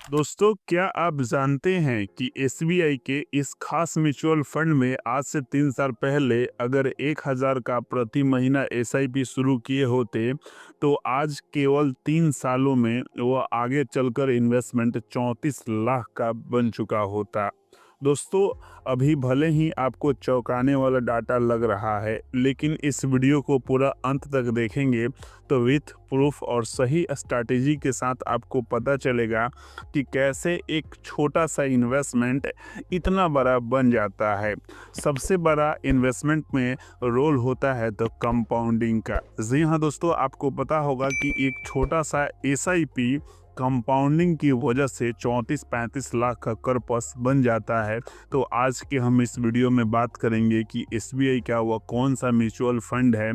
दोस्तों, क्या आप जानते हैं कि एसबीआई के इस खास म्यूचुअल फंड में आज से 3 साल पहले अगर 1,000 का प्रति महीना एसआईपी शुरू किए होते तो आज केवल 3 सालों में वह आगे चलकर इन्वेस्टमेंट 34 लाख का बन चुका होता। दोस्तों, अभी भले ही आपको चौंकाने वाला डाटा लग रहा है, लेकिन इस वीडियो को पूरा अंत तक देखेंगे तो विथ प्रूफ और सही स्ट्रैटेजी के साथ आपको पता चलेगा कि कैसे एक छोटा सा इन्वेस्टमेंट इतना बड़ा बन जाता है। सबसे बड़ा इन्वेस्टमेंट में रोल होता है तो कंपाउंडिंग का। जी हाँ दोस्तों, आपको पता होगा कि एक छोटा सा एसआईपी कंपाउंडिंग की वजह से 34-35 लाख का करपस बन जाता है। तो आज के हम इस वीडियो में बात करेंगे कि एसबीआई का वह कौन सा म्यूचुअल फंड है,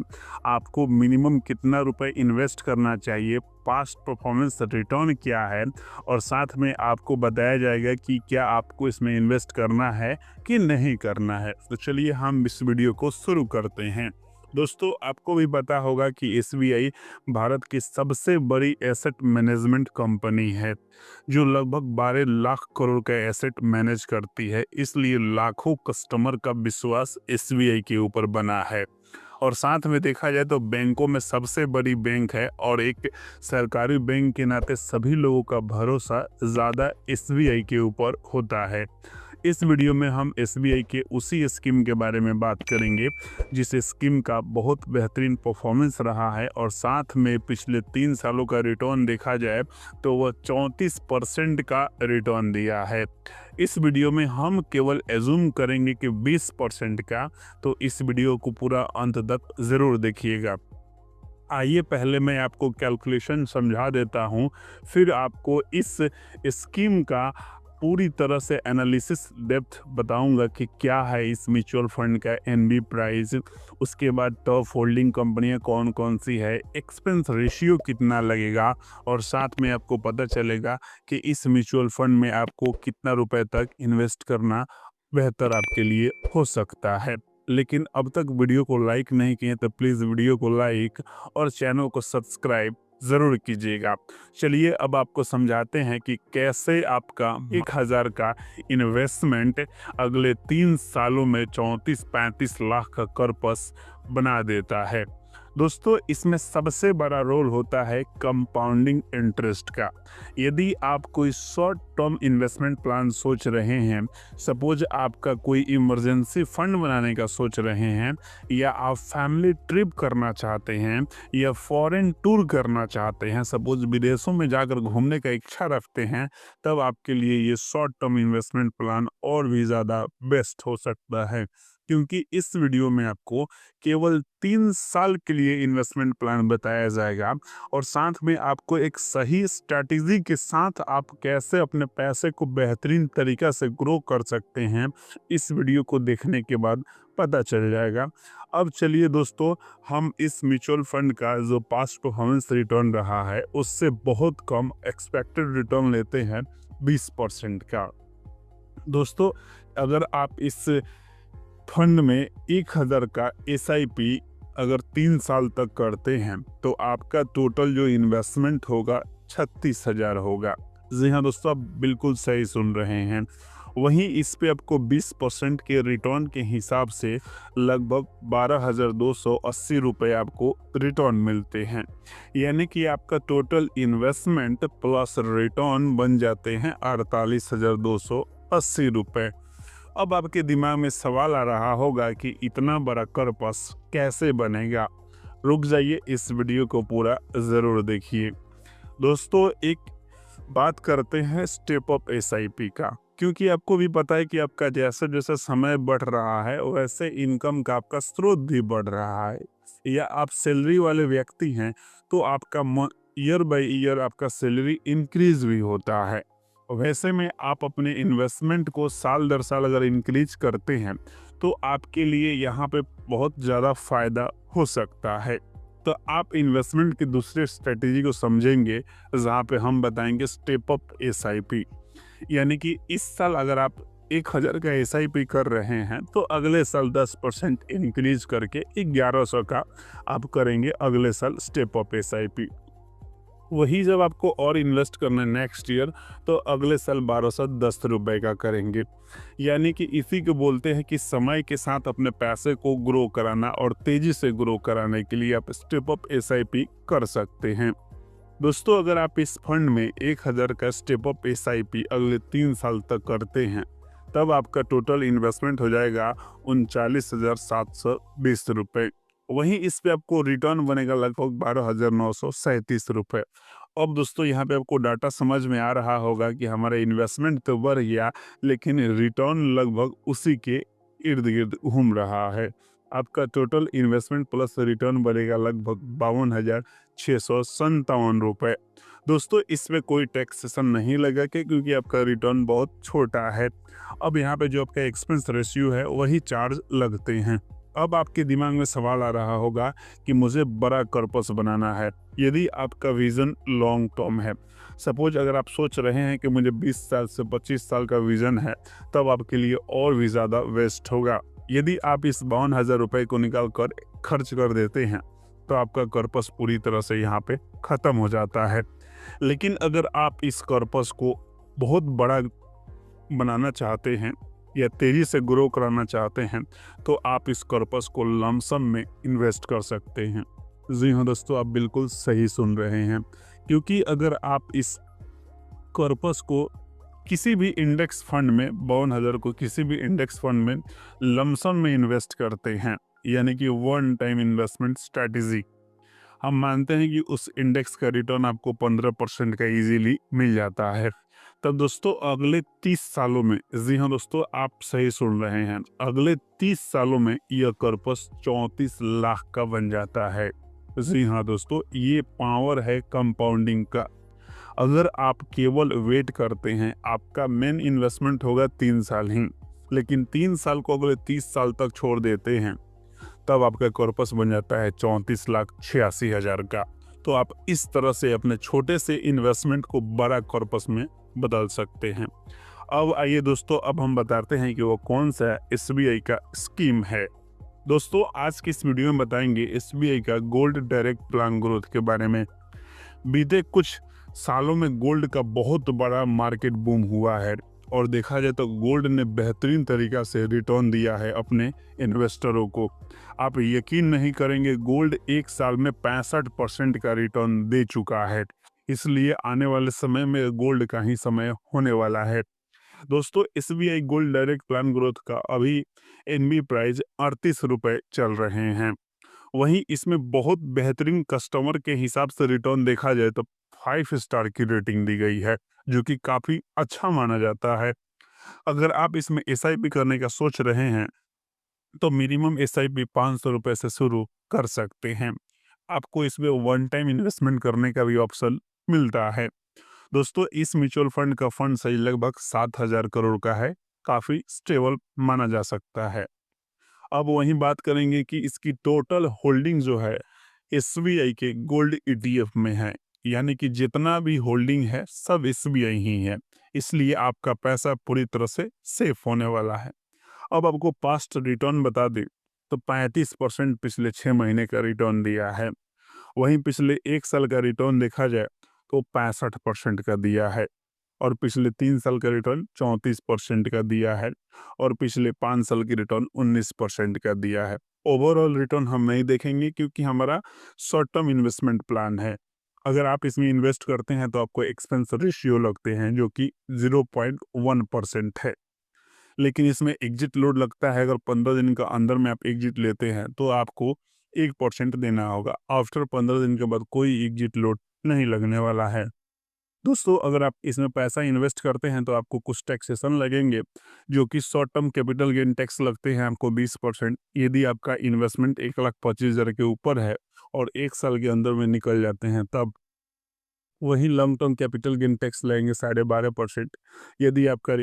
आपको मिनिमम कितना रुपए इन्वेस्ट करना चाहिए, पास्ट परफॉर्मेंस रिटर्न क्या है, और साथ में आपको बताया जाएगा कि क्या आपको इसमें इन्वेस्ट करना है कि नहीं करना है। तो चलिए हम इस वीडियो को शुरू करते हैं। दोस्तों, आपको भी पता होगा कि एसबीआई भारत की सबसे बड़ी एसेट मैनेजमेंट कंपनी है, जो लगभग 12 लाख करोड़ का एसेट मैनेज करती है। इसलिए लाखों कस्टमर का विश्वास एसबीआई के ऊपर बना है। और साथ में देखा जाए तो बैंकों में सबसे बड़ी बैंक है और एक सरकारी बैंक के नाते सभी लोगों का भरोसा ज़्यादा एसबीआई के ऊपर होता है। इस वीडियो में हम एसबीआई के उसी स्कीम के बारे में बात करेंगे जिस स्कीम का बहुत बेहतरीन परफॉर्मेंस रहा है, और साथ में पिछले 3 सालों का रिटर्न देखा जाए तो वह 34% का रिटर्न दिया है। इस वीडियो में हम केवल एज्यूम करेंगे कि 20% का, तो इस वीडियो को पूरा अंत तक ज़रूर देखिएगा। आइए पहले मैं आपको कैलकुलेशन समझा देता हूँ, फिर आपको इस स्कीम का पूरी तरह से एनालिसिस डेप्थ बताऊंगा कि क्या है इस म्यूचुअल फंड का एनबी प्राइस, उसके बाद टॉप होल्डिंग कंपनियां कौन कौन सी है, एक्सपेंस रेशियो कितना लगेगा, और साथ में आपको पता चलेगा कि इस म्यूचुअल फंड में आपको कितना रुपए तक इन्वेस्ट करना बेहतर आपके लिए हो सकता है। लेकिन अब तक वीडियो को लाइक नहीं किए तो प्लीज़ वीडियो को लाइक और चैनल को सब्सक्राइब ज़रूर कीजिएगा। चलिए अब आपको समझाते हैं कि कैसे आपका 1,000 का इन्वेस्टमेंट अगले 3 सालों में 34-35 लाख का करपस बना देता है। दोस्तों, इसमें सबसे बड़ा रोल होता है कंपाउंडिंग इंटरेस्ट का। यदि आप कोई शॉर्ट टर्म इन्वेस्टमेंट प्लान सोच रहे हैं, सपोज आपका कोई इमरजेंसी फंड बनाने का सोच रहे हैं, या आप फैमिली ट्रिप करना चाहते हैं, या फॉरेन टूर करना चाहते हैं, सपोज विदेशों में जाकर घूमने का इच्छा रखते हैं, तब आपके लिए ये शॉर्ट टर्म इन्वेस्टमेंट प्लान और भी ज़्यादा बेस्ट हो सकता है। क्योंकि इस वीडियो में आपको केवल 3 साल के लिए इन्वेस्टमेंट प्लान बताया जाएगा, और साथ में आपको एक सही स्ट्रैटेजी के साथ आप कैसे अपने पैसे को बेहतरीन तरीका से ग्रो कर सकते हैं, इस वीडियो को देखने के बाद पता चल जाएगा। अब चलिए दोस्तों, हम इस म्यूचुअल फंड का जो पास्ट परफॉर्मेंस रिटर्न रहा है उससे बहुत कम एक्सपेक्टेड रिटर्न लेते हैं, 20% का। दोस्तों, अगर आप इस फंड में 1,000 का एसआईपी अगर 3 साल तक करते हैं तो आपका टोटल जो इन्वेस्टमेंट होगा 36,000 होगा। जी हाँ दोस्तों, आप बिल्कुल सही सुन रहे हैं। वहीं इस पे आपको 20% के रिटर्न के हिसाब से लगभग 12,280 रुपये आपको रिटर्न मिलते हैं। यानी कि आपका टोटल इन्वेस्टमेंट प्लस रिटर्न बन जाते हैं 48,280 रुपये। अब आपके दिमाग में सवाल आ रहा होगा कि इतना बड़ा करपस कैसे बनेगा। रुक जाइए, इस वीडियो को पूरा ज़रूर देखिए। दोस्तों, एक बात करते हैं स्टेप अप एसआईपी का, क्योंकि आपको भी पता है कि आपका जैसे जैसे समय बढ़ रहा है वैसे इनकम का आपका स्रोत भी बढ़ रहा है, या आप सैलरी वाले व्यक्ति हैं तो आपका ईयर बाय ईयर आपका सैलरी इंक्रीज भी होता है। वैसे में आप अपने इन्वेस्टमेंट को साल दर साल अगर इंक्रीज करते हैं तो आपके लिए यहाँ पे बहुत ज़्यादा फायदा हो सकता है। तो आप इन्वेस्टमेंट की दूसरे स्ट्रेटेजी को समझेंगे, जहाँ पे हम बताएंगे स्टेप अप एसआईपी। यानी कि इस साल अगर आप 1,000 का एसआईपी कर रहे हैं तो अगले साल 10% इंक्रीज करके 1,100 का आप करेंगे अगले साल स्टेप अप एसआईपी। वही जब आपको और इन्वेस्ट करना है नेक्स्ट ईयर, तो अगले साल 1210 रुपए का करेंगे। यानी कि इसी को बोलते हैं कि समय के साथ अपने पैसे को ग्रो कराना और तेजी से ग्रो कराने के लिए आप स्टेप अप एसआईपी कर सकते हैं। दोस्तों, अगर आप इस फंड में 1000 का स्टेप अप एसआईपी अगले 3 साल तक करते हैं, तब आपका टोटल इन्वेस्टमेंट हो जाएगा 39,720 रुपये। वहीं इस पे आपको रिटर्न बनेगा लगभग 12,937 रुपये। अब दोस्तों, यहाँ पे आपको डाटा समझ में आ रहा होगा कि हमारा इन्वेस्टमेंट तो बढ़ गया, लेकिन रिटर्न लगभग उसी के इर्द गिर्द घूम रहा है। आपका टोटल इन्वेस्टमेंट प्लस रिटर्न बनेगा लगभग 52,657 रुपये। दोस्तों, इसमें कोई टैक्सेशन नहीं लगा के, क्योंकि आपका रिटर्न बहुत छोटा है। अब यहाँ पे जो आपका एक्सपेंस रेशियो है वही चार्ज लगते हैं। अब आपके दिमाग में सवाल आ रहा होगा कि मुझे बड़ा कॉर्पस बनाना है। यदि आपका विज़न लॉन्ग टर्म है, सपोज अगर आप सोच रहे हैं कि मुझे 20 साल से 25 साल का विज़न है, तब आपके लिए और भी ज़्यादा वेस्ट होगा। यदि आप इस 52,000 रुपये को निकाल कर खर्च कर देते हैं, तो आपका कॉर्पस पूरी तरह से यहाँ पे ख़त्म हो जाता है। लेकिन अगर आप इस कॉर्पस को बहुत बड़ा बनाना चाहते हैं या तेज़ी से ग्रो कराना चाहते हैं, तो आप इस कॉर्पस को लमसम में इन्वेस्ट कर सकते हैं। जी हाँ दोस्तों, आप बिल्कुल सही सुन रहे हैं, क्योंकि अगर आप इस कॉर्पस को किसी भी इंडेक्स फंड में 52,000 को किसी भी इंडेक्स फंड में लमसम में इन्वेस्ट करते हैं, यानी कि वन टाइम इन्वेस्टमेंट स्ट्रैटेजी, हम मानते हैं कि उस इंडेक्स का रिटर्न आपको 15% का इजीली मिल जाता है। तब दोस्तों, अगले 30 सालों में, जी हाँ दोस्तों, आप सही सुन रहे हैं, अगले 30 सालों में यह कॉर्पस 34 लाख का बन जाता है। जी हाँ दोस्तों, ये पावर है कंपाउंडिंग का। अगर आप केवल वेट करते हैं, आपका मेन इन्वेस्टमेंट होगा 3 साल ही, लेकिन 3 साल को अगले 30 साल तक छोड़ देते हैं, तब आपका कॉर्पस बन जाता है 34,86,000 का। तो आप इस तरह से अपने छोटे से इन्वेस्टमेंट को बड़ा कॉर्पस में बदल सकते हैं। अब आइए दोस्तों, अब हम बताते हैं कि वो कौन सा एसबीआई का स्कीम है। दोस्तों, आज की इस वीडियो में बताएंगे एसबीआई का गोल्ड डायरेक्ट प्लान ग्रोथ के बारे में। बीते कुछ सालों में गोल्ड का बहुत बड़ा मार्केट बूम हुआ है, और देखा जाए तो गोल्ड ने बेहतरीन तरीका से रिटर्न दिया है अपने इन्वेस्टरों को। आप यकीन नहीं करेंगे, गोल्ड एक साल में 65% का रिटर्न दे चुका है। इसलिए आने वाले समय में गोल्ड का ही समय होने वाला है। दोस्तों, SBI gold direct plan growth का अभी एनबी प्राइस 38 रुपये चल रहे हैं। वहीं इसमें बहुत बेहतरीन कस्टमर के हिसाब से रिटर्न देखा जाए तो 5 स्टार की रेटिंग दी गई है, जो कि काफ़ी अच्छा माना जाता है। अगर आप इसमें एसआईपी करने का सोच रहे हैं, तो मिनिमम एसआईपी 500 रुपये से शुरू कर सकते हैं। आपको इसमें वन टाइम इन्वेस्टमेंट करने का भी ऑप्शन मिलता है। दोस्तों, इस म्यूचुअल फंड का फंड साइज लगभग 7,000 करोड़ का है, काफ़ी स्टेबल माना जा सकता है। अब वहीं बात करेंगे कि इसकी टोटल होल्डिंग जो है एसबीआई के गोल्ड ईटीएफ में है, यानी कि जितना भी होल्डिंग है सब एसबीआई ही है। इसलिए आपका पैसा पूरी तरह से सेफ होने वाला है। अब आपको पास्ट रिटर्न बता दें, तो 35% पिछले 6 महीने का रिटर्न दिया है। वहीं पिछले 1 साल का रिटर्न देखा जाए तो 65% का दिया है, और पिछले 3 साल का रिटर्न 34% का दिया है, और पिछले 5 साल की रिटर्न 19% का दिया है। ओवरऑल रिटर्न हम नहीं देखेंगे, क्योंकि हमारा शॉर्ट टर्म इन्वेस्टमेंट प्लान है। अगर आप इसमें इन्वेस्ट करते हैं तो आपको एक्सपेंस रेशियो लगते हैं, जो कि 0.1% है। लेकिन इसमें एग्जिट लोड लगता है। अगर 15 दिन का अंदर में आप एग्जिट लेते हैं, तो आपको 1% देना होगा। आफ्टर 15 दिन के बाद कोई एग्जिट लोड नहीं लगने वाला है। दोस्तों, अगर आप इसमें पैसा इन्वेस्ट करते हैं, तो आपको कुछ टैक्सेशन लगेंगे, जो कि short term capital gain tax लगते हैं आपको 20%। यदि आपका इन्वेस्टमेंट 1,25,000 के ऊपर है और 1 साल के अंदर में निकल जाते हैं, तब वही long term capital gain tax लगेंगे 12.5%। यदि आपका